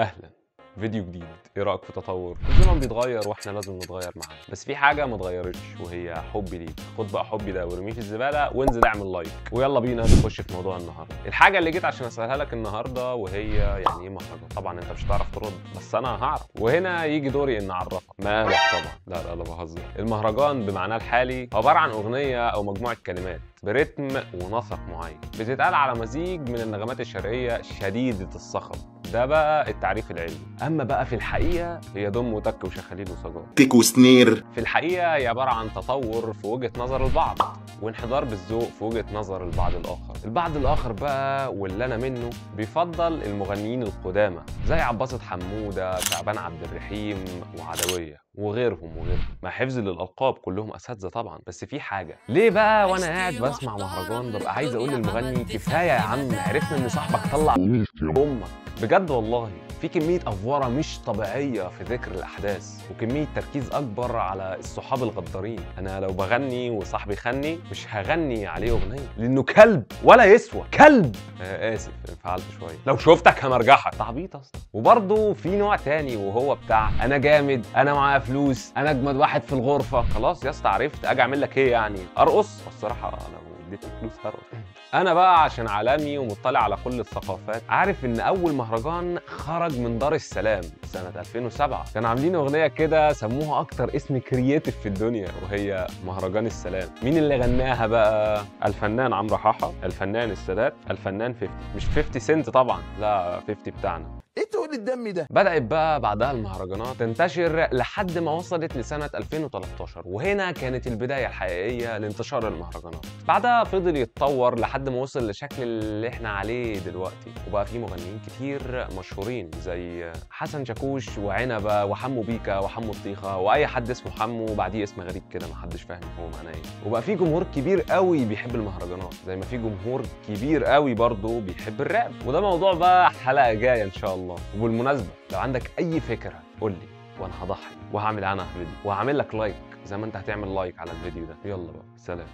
اهلا. فيديو جديد. ايه رايك في تطور الزمن؟ بيتغير واحنا لازم نتغير معاه، بس في حاجه ما اتغيرتش وهي حبي ليك. خد بقى حبي ده وارميه في الزباله وانزل اعمل لايك، ويلا بينا نخش في موضوع النهارده. الحاجه اللي جيت عشان اسالها لك النهارده وهي يعني ايه مهرجان. طبعا انت مش هتعرف ترد بس انا هعرف، وهنا يجي دوري ان اعرفك. مالك طبعا. لا بهزر. المهرجان بمعناه الحالي عباره عن اغنيه او مجموعه كلمات برتم ونسق معين بتتقال على مزيج من النغمات الشرقيه شديده الصخب. ده بقى التعريف العلمي. اما بقى في الحقيقه هي دم وتك وشخاليل وسجار. تيك وسنير. في الحقيقه هي عباره عن تطور في وجهه نظر البعض وانحدار بالذوق في وجهه نظر البعض الاخر. البعض الاخر بقى واللي انا منه بيفضل المغنيين القدامى زي عباسة حموده، شعبان عبد الرحيم وعدويه وغيرهم مع حفظ للالقاب كلهم اساتذه طبعا. بس في حاجه، ليه بقى وانا قاعد بسمع مهرجان ببقى عايز اقول للمغني كفايه يا عم، عرفنا ان صاحبك طلع امك بجد والله. في كميه افوره مش طبيعيه في ذكر الاحداث وكميه تركيز اكبر على الصحاب الغدارين. انا لو بغني وصاحبي خني مش هغني عليه اغنيه لانه كلب ولا يسوى كلب. اسف انفعلت شويه. لو شفتك همرجحك. تعبيط اصلا. وبرضه في نوع تاني وهو بتاع انا جامد، انا معايا فلوس، انا اجمد واحد في الغرفه. خلاص يا اسطى عرفت، اجي اعمل لك ايه يعني؟ ارقص؟ الصراحه انا اديتني فلوس هرقص. انا بقى عشان عالمي ومطلع على كل الثقافات عارف ان اول مهرجان خرج من دار السلام سنه 2007. كانوا عاملين اغنيه كده سموها اكتر اسم كرييتيف في الدنيا وهي مهرجان السلام. مين اللي غناها بقى؟ الفنان عمرو حاحه، الفنان السادات، الفنان 50. مش 50 سنت طبعا، لا 50 بتاعنا. ايه تقول الدم ده؟ بدأت بقى بعدها المهرجانات تنتشر لحد ما وصلت لسنة 2013، وهنا كانت البداية الحقيقية لانتشار المهرجانات. بعدها فضل يتطور لحد ما وصل لشكل اللي احنا عليه دلوقتي، وبقى فيه مغنيين كتير مشهورين زي حسن شاكوش وعنبة وحمو بيكا وحمو الطيخة واي حد اسمه حمو وبعديه اسم غريب كده محدش فاهم هو معناه ايه. وبقى فيه جمهور كبير قوي بيحب المهرجانات زي ما فيه جمهور كبير قوي برضه بيحب الراب، وده موضوع بقى حلقة جاية ان شاء الله. وبالمناسبة لو عندك أي فكرة قول لي وأنا هضحي وهعمل عنها فيديو وهعمل لك لايك زي ما أنت هتعمل لايك على الفيديو ده. يلا بقى سلام.